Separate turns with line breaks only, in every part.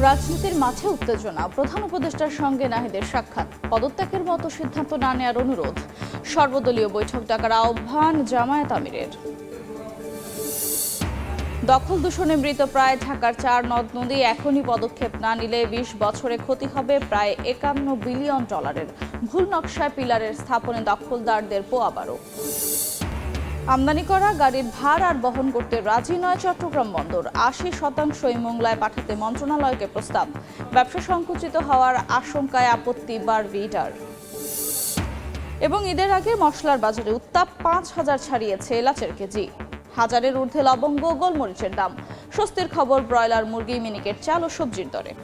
রাজনীতির মাঠে উত্তেজনা, প্রধান উপদেষ্টার সঙ্গে নাহিদের সাক্ষাৎ, পদত্যাগের মতো সিদ্ধান্ত না নেওয়ার অনুরোধ, সর্বদলীয় বৈঠক ডাকার আহ্বান জামায়াত আমিরের। দখল দূষণে মৃত প্রায় ঢাকার 4 নদ নদী, এখনই পদক্ষেপ না নিলে 20 বছরে ক্ষতি হবে প্রায় $51 বিলিয়ন। ভুল নকশায় পিলারের স্থাপনে দখলদারদের পোয়াবারও। আমদানি করা গাড়ির ভার আর বহন করতে রাজি নয় চট্টগ্রাম বন্দর, 80% মোংলায় পাঠাতে মন্ত্রণালয়কে প্রস্তাব। ব্যবসা সংকুচিত হওয়ার আশঙ্কায় আপত্তি বারবিটার। এবং ঈদের আগে মশলার বাজারে উত্তাপ, 5,000 ছাড়িয়েছে এলাচের কেজি, হাজারের ঊর্ধ্বে লবঙ্গ গোলমরিচের দাম। স্বস্তির খবর ব্রয়লার মুরগি, মিনিকেট চাল ও সবজির দরে।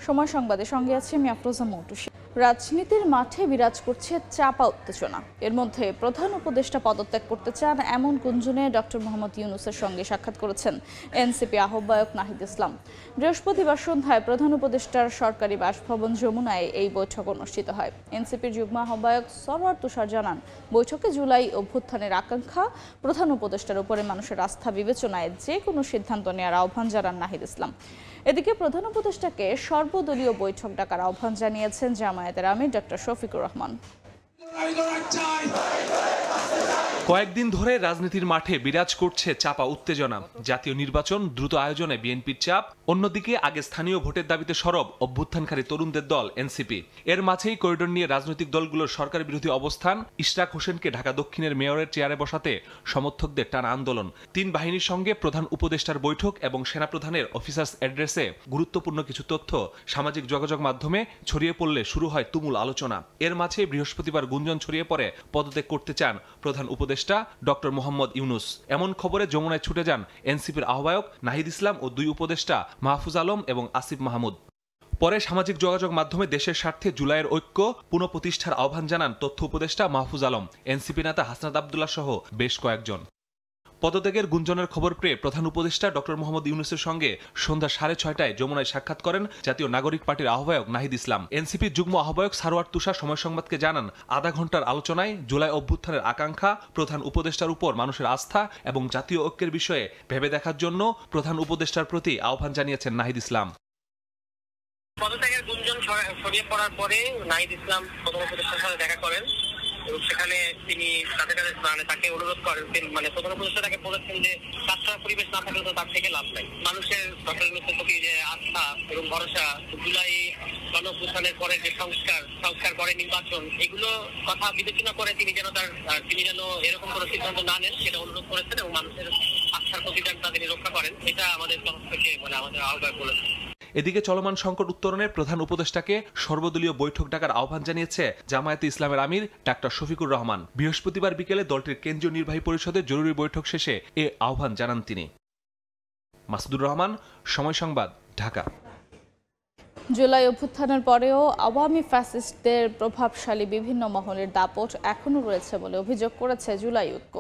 সময় সংবাদের সঙ্গে আছি আমি আফরোজা মৌটুসী। রাজনীতির মাঠে বিরাজ করছে চাপা উত্তেজনা। এর মধ্যে প্রধান উপদেষ্টা পদত্যাগ করতে চান এমন গুঞ্জনে ডক্টর মোহাম্মদ ইউনূসের সঙ্গে সাক্ষাৎ করেছেন এনসিপি আহ্বায়ক নাহিদ ইসলাম। বৃহস্পতিবার সন্ধ্যায় প্রধান উপদেষ্টার সরকারি বাসভবন যমুনায় এই বৈঠক অনুষ্ঠিত হয়। এনসিপির যুগ্ম আহ্বায়ক সরওয়ার তুষার জানান, বৈঠকে জুলাই অভ্যুত্থানের আকাঙ্ক্ষা, প্রধান উপদেষ্টার উপরে মানুষের আস্থা বিবেচনায় যে কোনো সিদ্ধান্ত নেওয়ার আহ্বান জানান নাহিদ ইসলাম। এদিকে প্রধান উপদেষ্টাকে সর্বদলীয় বৈঠক ডাকার আহ্বান জানিয়েছেন জামায়াতের আমির ডক্টর শফিকুর রহমান।
কয়েকদিন ধরে রাজনীতির মাঠে বিরাজ করছে চাপা উত্তেজনা। জাতীয় নির্বাচন দ্রুত আয়োজনে বিএনপির চাপ, অন্যদিকে আগে স্থানীয় ভোটের দাবিতে সরব অভ্যুত্থানকারী তরুণদের দল এনসিপি। এর মাঝেই করিডোর নিয়ে রাজনৈতিক দলগুলোর সরকার বিরোধী অবস্থান, ইশরাক হোসেনকে ঢাকা দক্ষিণের মেয়রের চেয়ারে বসাতে সমর্থকদের টানা আন্দোলন, 3 বাহিনীর সঙ্গে প্রধান উপদেষ্টার বৈঠক এবং সেনাপ্রধানের অফিসার্স অ্যাড্রেসে গুরুত্বপূর্ণ কিছু তথ্য সামাজিক যোগাযোগ মাধ্যমে ছড়িয়ে পড়লে শুরু হয় তুমুল আলোচনা। এর মাঝে বৃহস্পতিবার গুঞ্জন ছড়িয়ে পড়ে পদত্যাগ করতে চান প্রধান উপদেষ্টা ডক্টর মোহাম্মদ ইউনূস। এমন খবরে যমুনায় ছুটে যান এনসিপির আহ্বায়ক নাহিদ ইসলাম ও 2 উপদেষ্টা মাহফুজ আলম এবং আসিফ মাহমুদ। পরে সামাজিক যোগাযোগ মাধ্যমে দেশের স্বার্থে জুলাইয়ের ঐক্য পুনঃপ্রতিষ্ঠার আহ্বান জানান তথ্য উপদেষ্টা মাহফুজ আলম, এনসিপি নেতা হাসনাত আবদুল্লাহ সহ বেশ কয়েকজন। পদত্যাগের গুঞ্জনের খবর পেয়ে প্রধান উপদেষ্টা ডক্টর মোহাম্মদ ইউনূসের সঙ্গে সন্ধ্যা 6:30টায় যমুনায় সাক্ষাৎ করেন জাতীয় নাগরিক পার্টির আহ্বায়ক নাহিদ ইসলাম। এনসিপির যুগ্ম আহ্বায়ক সরওয়ার তুষার সময় সংবাদকে জানান, আধা ঘন্টার আলোচনায় জুলাই অভ্যুত্থানের আকাঙ্ক্ষা, প্রধান উপদেষ্টার উপর মানুষের আস্থা এবং জাতীয় ঐক্যের বিষয়ে ভেবে দেখার জন্য প্রধান উপদেষ্টার প্রতি আহ্বান জানিয়েছেন নাহিদ ইসলাম।
পদত্যাগের গুঞ্জন ছড়িয়ে পড়ার পরে নাহিদ ইসলাম প্রধান উপদেষ্টার সাথে দেখা করেন এবং সেখানে তিনি তাদের কাছে তাকে অনুরোধ করেন, প্রধান উপদেষ্টা তাকে বলেছেন যে কাজটা পরিবেশ না থাকলে তো তার থেকে লাভ নাই। মানুষের ডক্টর ইউনূসের প্রতি যে আস্থা এবং ভরসা, জুলাই গণঅভ্যুত্থানের পরে যে সংস্কার পরে নির্বাচন, এগুলো কথা বিবেচনা করে তিনি যেন এরকম কোনো সিদ্ধান্ত না নেন সেটা অনুরোধ করেছেন এবং মানুষের আস্থার প্রতিদান তিনি রক্ষা করেন। এটা আমাদের তরফ থেকে আমাদের আহ্বায়ক বলেছেন।
এদিকে চলমান সংকট উত্তরণে প্রধান উপদেষ্টাকে সর্বদলীয় বৈঠক ডাকার আহ্বান জানিয়েছে জামায়াতে ইসলামের আমির ডাক্তার শফিকুর রহমান। বৃহস্পতিবার বিকেলে দলটির কেন্দ্রীয় নির্বাহী পরিষদের জরুরি বৈঠক শেষে এ আহ্বান জানান তিনি। মাসুদুর রহমান, সময় সংবাদ, ঢাকা।
জুলাই অভ্যুত্থানের পরেও আওয়ামী ফ্যাসিস্টদের প্রভাবশালী বিভিন্ন মহলের দাপট এখনও রয়েছে বলে অভিযোগ করেছে জুলাই ঐক্য।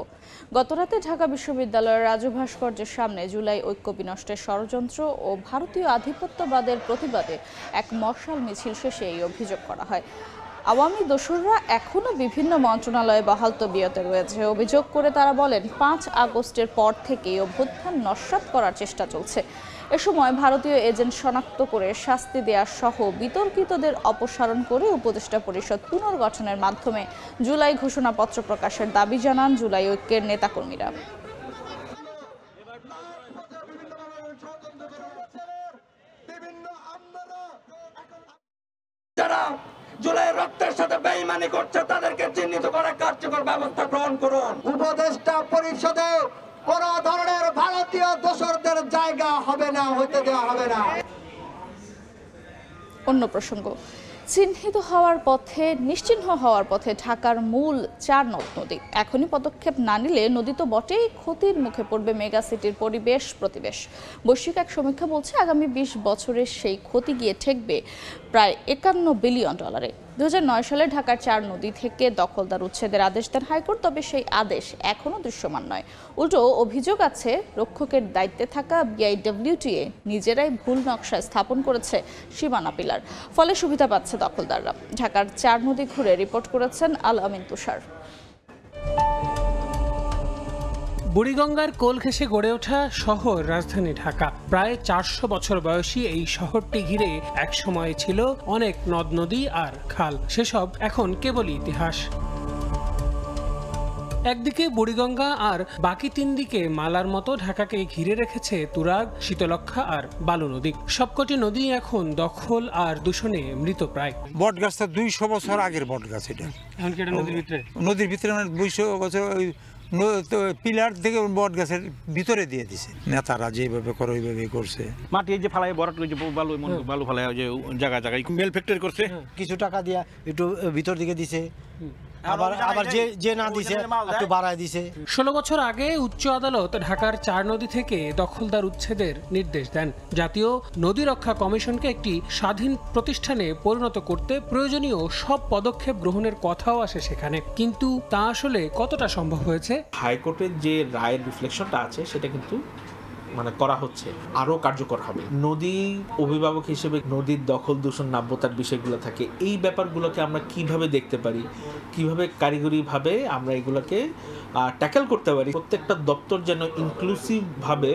গতরাতে ঢাকা বিশ্ববিদ্যালয়ের রাজু ভাস্কর্যের সামনে জুলাই ঐক্য বিনষ্টের ষড়যন্ত্র ও ভারতীয় আধিপত্যবাদের প্রতিবাদে এক মশাল মিছিল শেষে এই অভিযোগ করা হয়। আওয়ামী দোসররা এখনও বিভিন্ন মন্ত্রণালয়ে বহাল তবিয়তে রয়েছে। অভিযোগ করে তারা বলেন, 5 আগস্টের পর থেকেই অভ্যুত্থান নস্যাৎ করার চেষ্টা চলছে। এ সময় ভারতীয় এজেন্ট শনাক্ত করে শাস্তি দেওয়া সহ বিতর্কিতদের অপসারণ করে উপদেষ্টা পরিষদ পুনর্গঠনের মাধ্যমে জুলাই ঘোষণাপত্র প্রকাশের দাবি জানান জুলাই ঐক্যের নেতাকর্মীরা।
যারা জুলাই রক্তের সাথে বেঈমানি করছে তাদেরকে চিহ্নিত করে কার্যকর ব্যবস্থা গ্রহণ করুন। উপদেষ্টা পরিষদে কোন ধরনের ভারতীয় দোসরদের জায়গা হবে না, হতে দেওয়া হবে না।
অন্য প্রসঙ্গ, নিশ্চিহ্ন হওয়ার পথে ঢাকার মূল 4 নদ নদী। এখনই পদক্ষেপ না নিলে নদী তো বটেই, ক্ষতির মুখে পড়বে মেগা সিটির পরিবেশ। বৈশ্বিক এক সমীক্ষা বলছে আগামী 20 বছরে সেই ক্ষতি গিয়ে ঠেকবে প্রায় $51 বিলিয়ন। 2009 সালে ঢাকার 4 নদী থেকে দখলদার উচ্ছেদের আদেশ দেন হাইকোর্ট, তবে সেই আদেশ এখনও দৃশ্যমান নয়। উল্টো অভিযোগ আছে রক্ষকের দায়িত্বে থাকা বিআইডব্লিউটিএ নিজেরাই ভুল নকশায় স্থাপন করেছে সীমানা পিলার, ফলে সুবিধা পাচ্ছে দখলদাররা। ঢাকার 4 নদী ঘুরে রিপোর্ট করেছেন আল আমিন তুষার।
বুড়িগঙ্গার কোল ঘেঁষে গড়ে ওঠা শহর রাজধানী ঢাকা। প্রায় 400 বছর বয়সী এই শহরটি ঘিরে একসময় ছিল অনেক নদ নদী আর খাল, সেসব এখন কেবলই ইতিহাস। একদিকে বুড়িগঙ্গা আর বাকি 3 দিকে মালার মতো ঢাকাকে ঘিরে রেখেছে তুরাগ, শীতলক্ষা আর বালু নদী। সবকটি নদী এখন দখল আর দূষণে মৃতপ্রায়।
বট গাছটা 200 বছর আগের বট গাছ, এটা
এখন কি এটা
নদীর ভিতরে মানে 200 বছর পিলার থেকে বট গাছের ভিতরে দিয়ে দিছে। নেতারা যেভাবে করে ওইভাবে করছে।
মাটি যে ফালাই বরাট করে বালু বালু ফালাই যে জায়গা জায়গায় মেল ফ্যাক্টরি করছে,
কিছু টাকা দিয়া একটু ভিতর দিকে দিছে, আবার যে না দিছে একটু বাড়ায় দিছে।
16 বছর আগে উচ্চ আদালত ঢাকার 4 নদী থেকে দখলদার উচ্ছেদের নির্দেশ দেন। জাতীয় নদী রক্ষা কমিশনকে একটি স্বাধীন প্রতিষ্ঠানে পরিণত করতে প্রয়োজনীয় সব পদক্ষেপ গ্রহণের কথাও আসে সেখানে, কিন্তু তা আসলে কতটা সম্ভব হয়েছে?
হাইকোর্টের যে রায়ের রিফ্লেকশনটা আছে সেটা কিন্তু করা হচ্ছে, আরো কার্যকর হবে। নদী অভিভাবক হিসেবে নদীর দখল, দূষণ, নাব্যতার বিষয়গুলো থাকে, এই ব্যাপারগুলোকে আমরা কিভাবে দেখতে পারি, কিভাবে কারিগরিভাবে আমরা এগুলোকে ট্যাকেল করতে পারি, প্রত্যেকটা দপ্তর যেন ইনক্লুসিভ ভাবে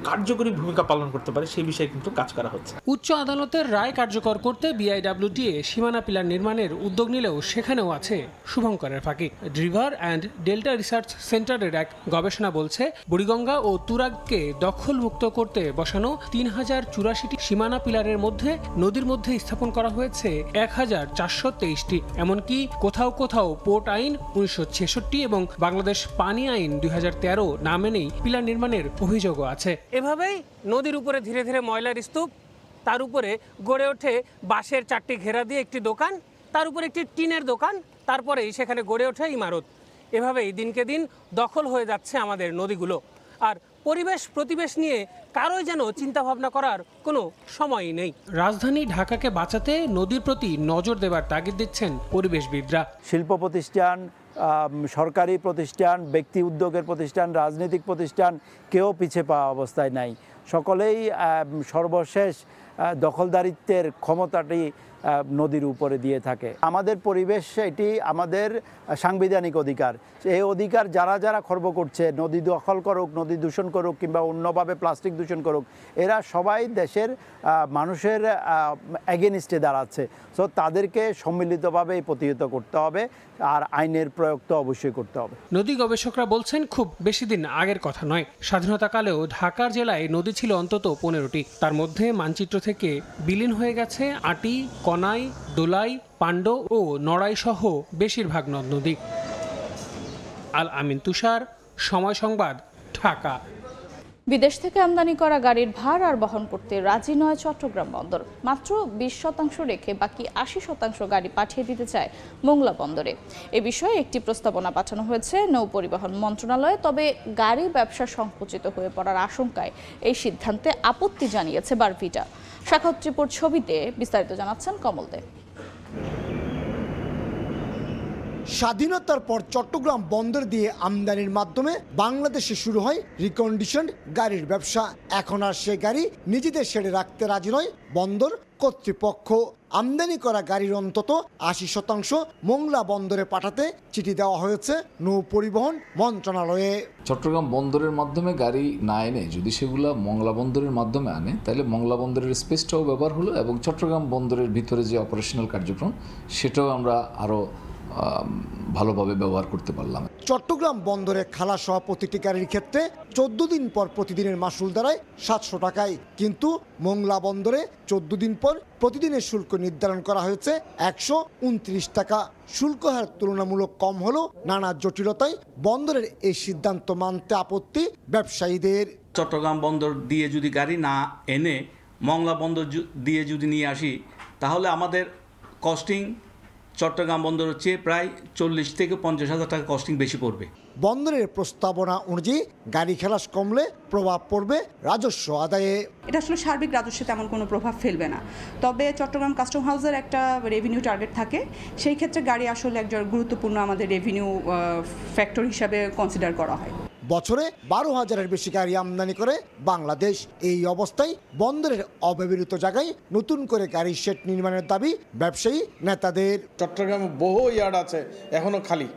কার্যকরী ভূমিকা পালন করতে পারে সেই বিষয়ে কিন্তু কাজ করা হচ্ছে।
উচ্চ আদালতের রায় কার্যকর করতে বিআইডব্লিউটিএ সীমানা পিলার নির্মাণের উদ্যোগ নিলেও সেখানেও আছে শুভঙ্করের ফাঁকি। রিভার অ্যান্ড ডেল্টা রিসার্চ সেন্টারের এক গবেষণা বলছে, বুড়িগঙ্গা ও তুরাগকে দখলমুক্ত করতে বসানো 3084টি সীমানা পিলারের মধ্যে নদীর মধ্যে স্থাপন করা হয়েছে 1423টি। এমনকি কোথাও কোথাও পোর্ট আইন 1966 এবং বাংলাদেশ পানি আইন 2013 না মেনেই পিলার নির্মাণের অভিযোগও আছে। এভাবেই নদীর উপরে ধীরে ধীরে ময়লার স্তূপ, তার উপরে গড়ে ওঠে বাঁশের 4টি ঘেরা দিয়ে একটি দোকান, তার উপরে একটি টিনের দোকান, তারপরেই সেখানে গড়ে ওঠে ইমারত। এভাবেই দিনকে দিন দখল হয়ে যাচ্ছে আমাদের নদীগুলো। আর পরিবেশ প্রতিবেশ নিয়ে কারোই যেন চিন্তা ভাবনা করার কোনো সময়ই নেই। রাজধানী ঢাকাকে বাঁচাতে নদীর প্রতি নজর দেবার তাগিদ দিচ্ছেন পরিবেশবিদরা।
শিল্প প্রতিষ্ঠান, সরকারি প্রতিষ্ঠান, ব্যক্তি উদ্যোগের প্রতিষ্ঠান, রাজনৈতিক প্রতিষ্ঠান, কেউ পিছিয়ে পাওয়া অবস্থায় নাই। সকলেই সর্বশেষ দখলদারিত্বের ক্ষমতাটি নদীর উপরে দিয়ে থাকে। আমাদের পরিবেশ, এটি আমাদের সাংবিধানিক অধিকার। এই অধিকার যারা যারা খর্ব করছে, নদী দখল করুক, নদী দূষণ করুক কিংবা অন্যভাবে প্লাস্টিক দূষণ করুক, এরা সবাই দেশের মানুষের এগেনিস্টে দাঁড়াচ্ছে। সো তাদেরকে সম্মিলিতভাবে প্রতিহত করতে হবে, আর আইনের প্রয়োগ তো অবশ্যই করতে হবে।
নদী গবেষকরা বলছেন, খুব বেশি দিন আগের কথা নয়, স্বাধীনতাকালেও ঢাকার জেলায় নদী ছিল অন্তত 15টি। তার মধ্যে মানচিত্র থেকে বিলীন হয়ে গেছে আটি, কনাই, দোলাই, পাণ্ড ও নড়াই সহ বেশিরভাগ নদ নদী। আল আমিন তুষার, সময় সংবাদ, ঢাকা।
বিদেশ থেকে আমদানি করা গাড়ির ভার আর বহন করতে রাজি নয় চট্টগ্রাম বন্দর। মাত্র 20% রেখে বাকি 80% গাড়ি পাঠিয়ে দিতে চায় মোংলা বন্দরে। এ বিষয়ে একটি প্রস্তাবনা পাঠানো হয়েছে নৌ পরিবহন মন্ত্রণালয়ে। তবে গাড়ি ব্যবসা সংকুচিত হয়ে পড়ার আশঙ্কায় এই সিদ্ধান্তে আপত্তি জানিয়েছে বারভিটা। সাক্ষাৎ রিপোর্ট ছবিতে বিস্তারিত জানাচ্ছেন কমল দে।
স্বাধীনতার পর চট্টগ্রাম বন্দর দিয়ে আমদানির মাধ্যমে বাংলাদেশে শুরু হয় রিকন্ডিশন গাড়ির ব্যবসা। এখন আর সে গাড়ি নিজেদের শেডে রাখতে রাজি নয় বন্দর কর্তৃপক্ষ। আমদানি করা গাড়ির অন্তত 80% মোংলা বন্দরে পাঠাতে চিঠি দেওয়া হয়েছে নৌ পরিবহন মন্ত্রণালয়ে।
চট্টগ্রাম বন্দরের মাধ্যমে গাড়ি না এনে যদি সেগুলো মংলা বন্দরের মাধ্যমে আনে, তাহলে মংলা বন্দরের স্পেসটাও ব্যবহার হলো এবং চট্টগ্রাম বন্দরের ভিতরে যে অপারেশনাল কার্যক্রম সেটাও আমরা আরও ভালোভাবে ব্যবহার করতে পারলাম।
চট্টগ্রাম বন্দরে খালাস হওয়া প্রতিটি গাড়ির ক্ষেত্রে 14 দিন পর প্রতিদিনের মাসুল দাঁড়ায় 700 টাকায়, কিন্তু মোংলা বন্দরে 14 দিন পর প্রতিদিনের শুল্ক নির্ধারণ করা হয়েছে 129 টাকা। শুল্ক হার তুলনামূলক কম হলেও নানা জটিলতায় বন্দরের এই সিদ্ধান্ত মানতে আপত্তি ব্যবসায়ীদের।
চট্টগ্রাম বন্দর দিয়ে যদি গাড়ি না এনে মংলা বন্দর দিয়ে যদি নিয়ে আসি, তাহলে আমাদের কস্টিং চট্টগ্রাম বন্দরের চেয়ে প্রায় 40 থেকে 50 হাজার টাকা কস্টিং বেশি পড়বে।
বন্দরের প্রস্তাবনা অনুযায়ী গাড়ি খালাস কমলে প্রভাব পড়বে রাজস্ব আদায়ে।
এটা আসলে সার্বিক রাজস্বে তেমন কোনো প্রভাব ফেলবে না, তবে চট্টগ্রাম কাস্টম হাউসের একটা রেভিনিউ টার্গেট থাকে, সেই ক্ষেত্রে গাড়ি আসলে একজন গুরুত্বপূর্ণ আমাদের রেভিনিউ ফ্যাক্টর হিসাবে কনসিডার করা হয়।
বছরে 12,000-এর বেশি গাড়ি আমদানি করে বাংলাদেশ। এই অবস্থায় বন্দরের অব্যবহৃত জায়গায় নতুন করে গাড়ির শেড নির্মাণের দাবি ব্যবসায়ী নেতাদের।
চট্টগ্রামে বহু ইয়ার্ড আছে এখনো খালি,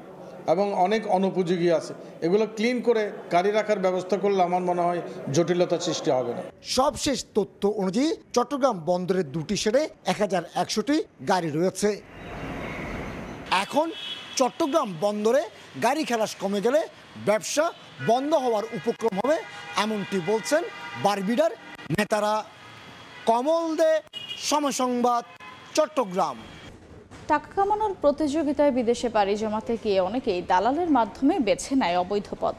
এবং অনেক অনুপযোগী আছে। এগুলো ক্লিন করে গাড়ি রাখার ব্যবস্থা করলে আমার মনে হয় জটিলতা সৃষ্টি হবে না।
সবশেষ তথ্য অনুযায়ী চট্টগ্রাম বন্দরের 2টি শেডে 1100টি গাড়ি রয়েছে। এখন চট্টগ্রাম বন্দরে গাড়ি খালাস কমে গেলে ব্যবসা বন্ধ হওয়ার উপক্রম হবে, এমনটি বলছেন বারবিডার নেতারা। কমল দে, সময় সংবাদ, চট্টগ্রাম।
টাকা কামানোর প্রতিযোগিতায় বিদেশে পাড়ি জমাতে গিয়ে অনেকেই দালালের মাধ্যমে বেছে নেয় অবৈধ পথ।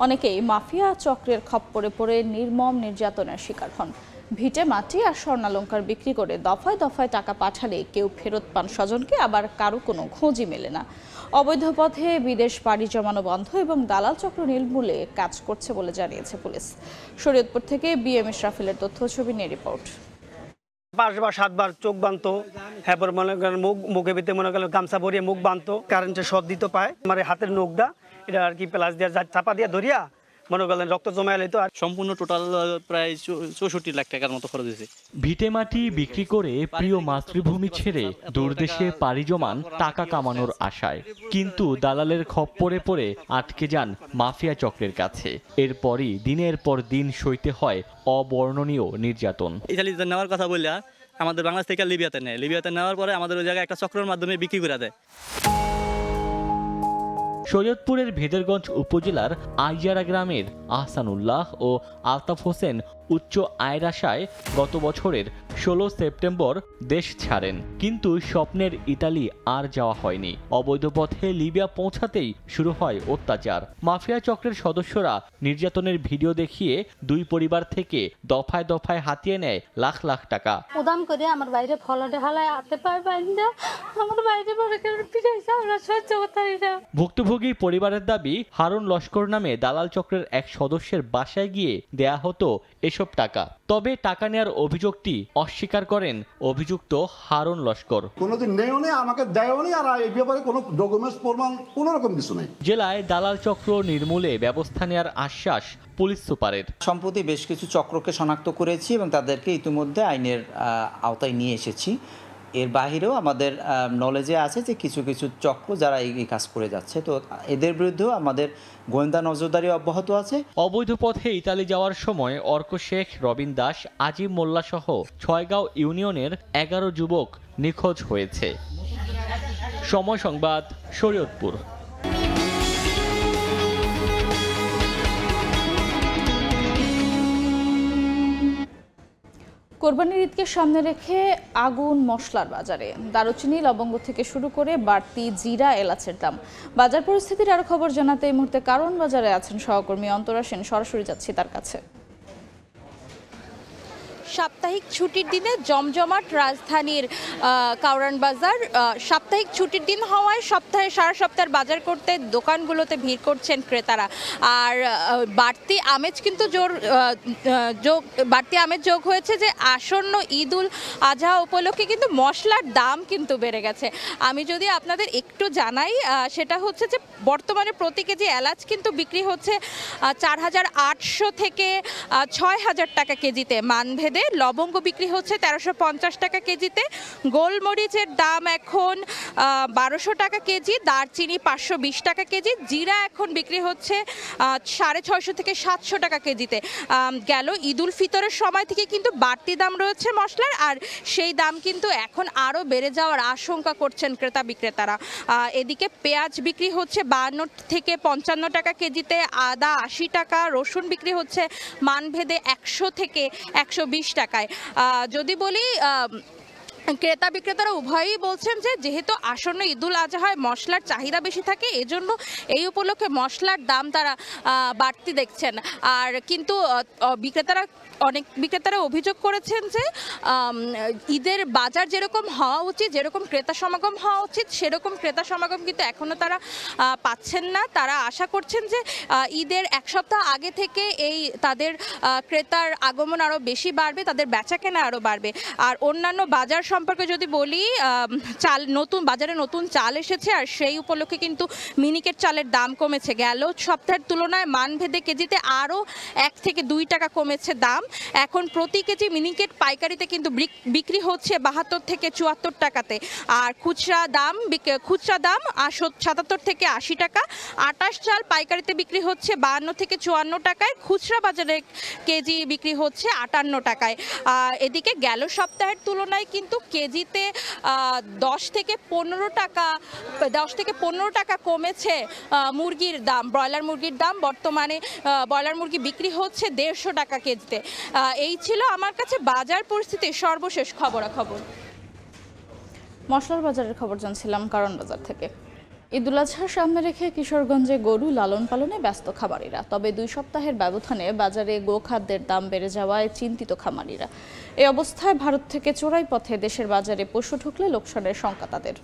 অনেকেই মাফিয়া চক্রের খপ্পরে পড়ে নির্মম নির্যাতনের শিকার হন। ভিটে মাটি আর স্বর্ণালংকার বিক্রি করে দফায় দফায় টাকা পাঠালে কেউ ফেরত পান স্বজনকে, আবার কারো কোনো খোঁজই মেলে না। অবৈধ পথে বিদেশ পাড়ি জমানো বন্ধ এবং দালাল চক্র নির্মূলে কাজ করছে বলে জানিয়েছে পুলিশ। শরীয়তপুর থেকে বিএম ইশরাফিলের তথ্য ছবি নিয়ে রিপোর্ট।
5 বার 7 বার চোখ বাঁধতো, এরপর মনে করেন মুখে ভিতরে মনে করেন গামছা ভরিয়ে মুখ বাঁধতো, কারেন্টের শর্ট দিতে পায়, আমার হাতের নখটা এটা আর কি প্লাস দিয়ে চাপা দিয়ে ধরিয়া মনে করেন রক্ত জমা এলে তো। আর সম্পূর্ণ টোটাল প্রায় 64 লাখ টাকার মতো খরচ হয়েছে।
ভিটে মাটি বিক্রি করে প্রিয় মাতৃভূমি ছেড়ে দূরদেশে পাড়ি জমান টাকা কামানোর আশায়, কিন্তু দালালের খপ্পরে পড়ে আটকে যান মাফিয়া চক্রের কাছে। এরপরই দিনের পর দিন সইতে হয় অবর্ণনীয় নির্যাতন।
ইতালিতে নেওয়ার কথা বললে আমাদের বাংলাদেশ থেকে লিবিয়াতে নেয়, লিবিয়াতে নেওয়ার পরে আমাদের ওই জায়গায় একটা চক্রের মাধ্যমে বিক্রি করে দেয়।
শরীয়তপুরের ভেদেরগঞ্জ উপজেলার আইজারা গ্রামের আহসানুল্লাহ ও আলতাফ হোসেন উচ্চ আয়ের আশায় গত বছরের 16 সেপ্টেম্বর দেশ ছাড়েন, কিন্তু স্বপ্নের ইতালি আর যাওয়া হয়নি। অবৈধ পথে লিবিয়া পৌঁছাতেই শুরু হয় অত্যাচার। মাফিয়া চক্রের সদস্যরা নির্যাতনের ভিডিও দেখিয়ে দুই পরিবার থেকে দফায় দফায় হাতিয়ে নেয় লাখ লাখ টাকা।
উদাম করে আমার বাইরে ফলটে হালায় আতে পারবেন না, আমার বাইরে বড় করে পিটাইছে, আমরা সহ্য করতে পারি না।
ভুক্তভোগী পরিবারের দাবি, হারুন লস্কর নামে দালাল চক্রের এক সদস্যের বাসায় গিয়ে দেয়া হতো এসব টাকা। তবে টাকা নেয়ার অভিযোগটি অস্বীকার করেন অভিযুক্ত হারুন লস্কর।
কোনোদিন নেও নেই, আমাকে দেয়ও নেই, আর এই ব্যাপারে কোনো ডকুমেন্টস প্রমাণ কোনো রকম কিছু নেই।
জেলায় দালাল চক্র নির্মূলে ব্যবস্থা নেওয়ার আশ্বাস পুলিশ সুপারের।
সম্প্রতি বেশ কিছু চক্রকে শনাক্ত করেছি এবং তাদেরকে ইতিমধ্যে আইনের আওতায় নিয়ে এসেছি। এর বাহিরেও আমাদের নলেজে আছে যে কিছু কিছু চক্র যারা এই কাজ করে যাচ্ছে, তো এদের বিরুদ্ধেও আমাদের গোয়েন্দা নজরদারি অব্যাহত আছে।
অবৈধ পথে ইতালি যাওয়ার সময় অর্ক শেখ, রবিন দাস, আজিম মোল্লা সহ 6 গাঁও ইউনিয়নের 11 যুবক নিখোঁজ হয়েছে। সময় সংবাদ, শরীয়তপুর।
কোরবানির ঈদকে সামনে রেখে আগুন মশলার বাজারে। দারুচিনি, লবঙ্গ থেকে শুরু করে বাড়তি জিরা, এলাচের দাম। বাজার পরিস্থিতির আরো খবর জানাতে এই মুহূর্তে কারণ বাজারে আছেন সহকর্মী অন্তরা সেন। সরাসরি যাচ্ছি তার কাছে।
সাপ্তাহিক ছুটির দিনে জমজমাট রাজধানীর কাউরান বাজার। সাপ্তাহিক ছুটির দিন হওয়ায় সারা সপ্তাহের বাজার করতে দোকানগুলোতে ভিড় করছেন ক্রেতারা। আর বাড়তি আমেজ কিন্তু বাড়তি আমেজ যোগ হয়েছে যে আসন্ন ঈদ উল আজহা উপলক্ষে কিন্তু মশলার দাম কিন্তু বেড়ে গেছে। আমি যদি আপনাদের একটু জানাই, সেটা হচ্ছে যে বর্তমানে প্রতি কেজি এলাচ কিন্তু বিক্রি হচ্ছে 4800 থেকে 6000 টাকা কেজিতে। মানভেদে লবঙ্গ বিক্রি হচ্ছে 1350 টাকা কেজিতে। গোলমরিচের দাম এখন 1200 টাকা কেজি, দারচিনি 520 টাকা কেজি, জিরা এখন বিক্রি হচ্ছে 650 থেকে 700 টাকা কেজিতে। গেল ঈদ উল ফিতরের সময় থেকে কিন্তু বাড়তি দাম রয়েছে মশলার, আর সেই দাম কিন্তু এখন আরও বেড়ে যাওয়ার আশঙ্কা করছেন ক্রেতা বিক্রেতারা। এদিকে পেঁয়াজ বিক্রি হচ্ছে 52 থেকে 55 টাকা কেজিতে, আদা 80 টাকা, রসুন বিক্রি হচ্ছে মানভেদে 100 থেকে 120 টাকায়। যদি বলি ক্রেতা বিক্রেতারা উভয়ই বলছেন যে যেহেতু আসন্ন ঈদ উল আজহায় মশলার চাহিদা বেশি থাকে, এজন্য এই উপলক্ষে মশলার দাম তারা বাড়তি দেখছেন। আর কিন্তু অনেক বিক্রেতারা অভিযোগ করেছেন যে ঈদের বাজার যেরকম হওয়া উচিত, যেরকম ক্রেতা সমাগম হওয়া উচিত, সেরকম ক্রেতা সমাগম কিন্তু এখনও তারা পাচ্ছেন না। তারা আশা করছেন যে ঈদের এক সপ্তাহ আগে থেকে তাদের ক্রেতার আগমন আরও বেশি বাড়বে, তাদের বেচাকেনা আরও বাড়বে। আর অন্যান্য বাজার সম্পর্কে যদি বলি, চাল নতুন বাজারে নতুন চাল এসেছে, আর সেই উপলক্ষে কিন্তু মিনিকেট চালের দাম কমেছে। গেল সপ্তাহের তুলনায় মানভেদে কেজিতে আরও 1 থেকে 2 টাকা কমেছে দাম। এখন প্রতি কেজি মিনিকেট পাইকারিতে কিন্তু বিক্রি হচ্ছে 72 থেকে 74 টাকাতে, আর খুচরা দাম 77 থেকে 80 টাকা। আটাশ চাল পাইকারিতে বিক্রি হচ্ছে 52 থেকে 54 টাকায়, খুচরা বাজারে কেজি বিক্রি হচ্ছে 58 টাকায়। এদিকে গেল সপ্তাহের তুলনায় কিন্তু কেজিতে 10 থেকে 15 টাকা কমেছে মুরগির দাম। ব্রয়লার মুরগির দাম বর্তমানে ব্রয়লার মুরগি বিক্রি হচ্ছে 150 টাকা কেজিতে। এই ছিল আমার কাছে বাজার পরিস্থিতির সর্বশেষ খবরাখবর।
মশলার বাজারের খবর জানছিলাম কারণ বাজার থেকে। ঈদুল আজহার সামনে রেখে কিশোরগঞ্জে গরু লালন পালনে ব্যস্ত খামারিরা। তবে 2 সপ্তাহের ব্যবধানে বাজারে গোখাদ্যের দাম বেড়ে যাওয়ায় চিন্তিত খামারিরা। এই অবস্থায় ভারত থেকে চোরাই পথে দেশের বাজারে পশু ঢুকলে লোকসানের শঙ্কা তাদের।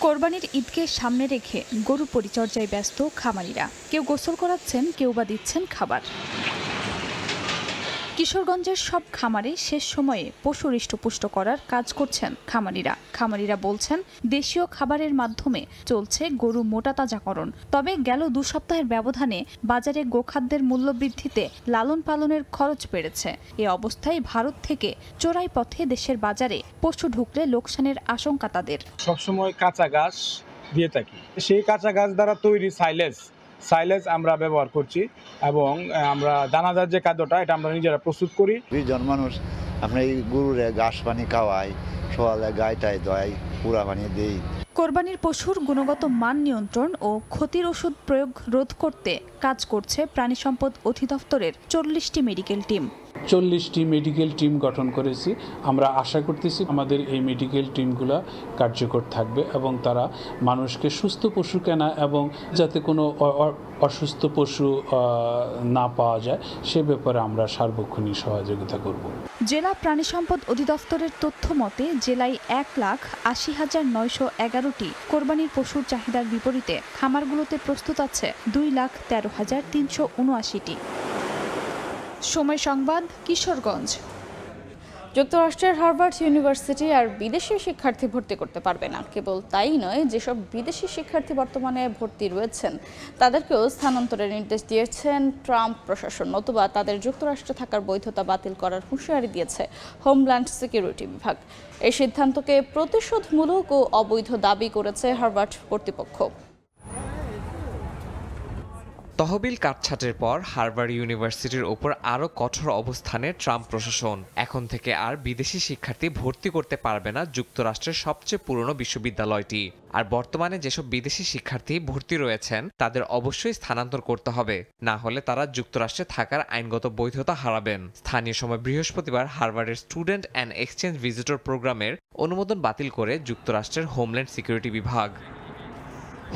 কোরবানির ঈদকে সামনে রেখে গরু পরিচর্যায় ব্যস্ত খামারিরা। কেউ গোসল করাচ্ছেন, কেউ বা দিচ্ছেন খাবার। কিশোরগঞ্জের সব খামারে শেষ সময়ে পশু হৃষ্টপুষ্ট করার কাজ করছেন খামারিরা বলছেন, দেশীয় খাবারের মাধ্যমে চলছে গরু মোটা তাজাকরণ। তবে গেল 2 সপ্তাহের ব্যবধানে বাজারে গোখাদ্যের মূল্য বৃদ্ধিতে লালন পালনের খরচ বেড়েছে। এ অবস্থায় ভারত থেকে চোরাই পথে দেশের বাজারে পশু ঢুকলে লোকসানের আশঙ্কা তাদের।
সবসময় কাঁচা ঘাস দিয়ে থাকি, সেই কাঁচা ঘাস দ্বারা তৈরি সাইলেজ আমরা ব্যবহার করছি, এবং আমরা দানাদার যে খাদ্যটা এটা আমরা নিজেরা প্রস্তুত করি।
20 জন মানুষ আমরা এই গরুরে ঘাস পানি খাওয়াই, সকালে গাইটাই দোয়াই, পুরা পানি দেই।
কোরবানির পশুর গুণগত মান নিয়ন্ত্রণ ও ক্ষতির ওষুধ প্রয়োগ রোধ করতে কাজ করছে প্রাণী সম্পদ অধিদপ্তরের 40টি মেডিকেল টিম।
40টি মেডিকেল টিম গঠন করেছি। আমরা আশা করতেছি আমাদের এই মেডিকেল টিমগুলো কার্যকর থাকবে এবং তারা মানুষকে সুস্থ পশু কেনা এবং যাতে কোনো অসুস্থ পশু না পাওয়া যায় সে ব্যাপারে আমরা সার্বক্ষণিক সহযোগিতা করব।
জেলা প্রাণী সম্পদ অধিদপ্তরের তথ্য মতে জেলায় 1,80,911টি কোরবানির পশুর চাহিদার বিপরীতে খামারগুলোতে প্রস্তুত আছে 2,13,379টি। সময় সংবাদ, কিশোরগঞ্জ।
যুক্তরাষ্ট্রের হার্ভার্ড ইউনিভার্সিটি আর বিদেশি শিক্ষার্থী ভর্তি করতে পারবে না। কেবল তাই নয়, যেসব বিদেশি শিক্ষার্থী বর্তমানে ভর্তি রয়েছেন তাদেরকেও স্থানান্তরের নির্দেশ দিয়েছেন ট্রাম্প প্রশাসন, নতুবা তাদের যুক্তরাষ্ট্রে থাকার বৈধতা বাতিল করার হুঁশিয়ারি দিয়েছে হোমল্যান্ড সিকিউরিটি বিভাগ। এই সিদ্ধান্তকে প্রতিশোধমূলক ও অবৈধ দাবি করেছে হার্ভার্ড কর্তৃপক্ষ।
তহবিল কাটছাঁটের পর হার্ভার্ড ইউনিভার্সিটির ওপর আরও কঠোর অবস্থানে ট্রাম্প প্রশাসন। এখন থেকে আর বিদেশি শিক্ষার্থী ভর্তি করতে পারবে না যুক্তরাষ্ট্রের সবচেয়ে পুরনো বিশ্ববিদ্যালয়টি। আর বর্তমানে যেসব বিদেশি শিক্ষার্থী ভর্তি রয়েছেন তাদের অবশ্যই স্থানান্তর করতে হবে, না হলে তারা যুক্তরাষ্ট্রে থাকার আইনগত বৈধতা হারাবেন। স্থানীয় সময় বৃহস্পতিবার হার্ভার্ডের স্টুডেন্ট অ্যান্ড এক্সচেঞ্জ ভিজিটর প্রোগ্রামের অনুমোদন বাতিল করে যুক্তরাষ্ট্রের হোমল্যান্ড সিকিউরিটি বিভাগ।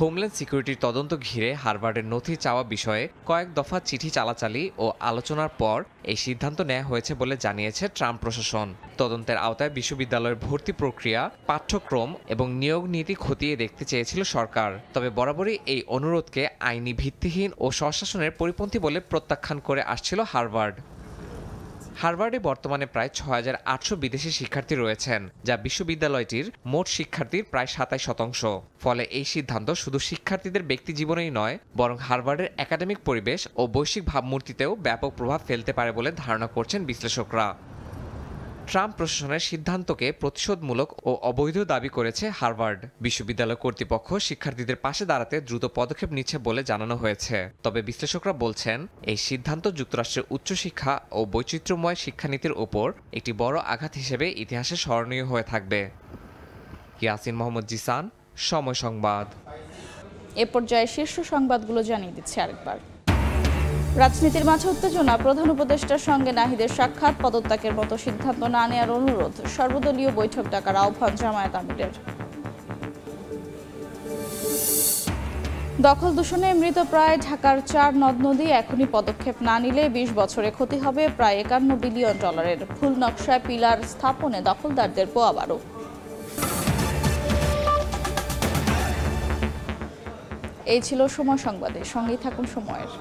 হোমল্যান্ড সিকিউরিটির তদন্ত ঘিরে হার্ভার্ডের নথি চাওয়া বিষয়ে কয়েক দফা চিঠি চালাচালি ও আলোচনার পর এই সিদ্ধান্ত নেওয়া হয়েছে বলে জানিয়েছে ট্রাম্প প্রশাসন। তদন্তের আওতায় বিশ্ববিদ্যালয়ের ভর্তি প্রক্রিয়া, পাঠ্যক্রম এবং নিয়োগ নীতি খতিয়ে দেখতে চেয়েছিল সরকার। তবে বরাবরই এই অনুরোধকে আইনি ভিত্তিহীন ও স্বশাসনের পরিপন্থী বলে প্রত্যাখ্যান করে আসছিল হার্ভার্ড। হার্ভার্ডে বর্তমানে প্রায় 6,800 বিদেশি শিক্ষার্থী রয়েছেন, যা বিশ্ববিদ্যালয়টির মোট শিক্ষার্থীর প্রায় 27%। ফলে এই সিদ্ধান্ত শুধু শিক্ষার্থীদের ব্যক্তি জীবনেই নয়, বরং হার্ভার্ডের একাডেমিক পরিবেশ ও বৈশ্বিক ভাবমূর্তিতেও ব্যাপক প্রভাব ফেলতে পারে বলে ধারণা করছেন বিশ্লেষকরা। ট্রাম্প প্রশাসনের সিদ্ধান্তকে প্রতিশোধমূলক ও অবৈধ দাবি করেছে হার্ভার্ড। বিশ্ববিদ্যালয় কর্তৃপক্ষ শিক্ষার্থীদের পাশে দাঁড়াতে দ্রুত পদক্ষেপ নিচ্ছে বলে জানানো হয়েছে। তবে বিশ্লেষকরা বলছেন, এই সিদ্ধান্ত যুক্তরাষ্ট্রের উচ্চশিক্ষা ও বৈচিত্র্যময় শিক্ষানীতির ওপর একটি বড় আঘাত হিসেবে ইতিহাসে স্মরণীয় হয়ে থাকবে। ইয়াসিন মোহাম্মদ জিসান, সময় সংবাদ।
এ পর্যায়ে শীর্ষ সংবাদগুলো জানিয়ে দিচ্ছি আরেকবার। রাজনীতির মাঝে উত্তেজনা, প্রধান উপদেষ্টার সঙ্গে নাহিদের সাক্ষাৎ, পদত্যাগের মতো সিদ্ধান্ত না নেওয়ার অনুরোধ, সর্বদলীয় বৈঠক ডাকার আহ্বান জামায়াত আমিরের। দখল দূষণে মৃতপ্রায় ঢাকার 4 নদ-নদী, এখনই পদক্ষেপ না নিলে 20 বছরে ক্ষতি হবে প্রায় $51 বিলিয়ন। ফুল নকশায় পিলার স্থাপনে দখলদারদের পোয়াবারও। এই ছিল সময় সংবাদে, সঙ্গেই থাকুন সময়ের।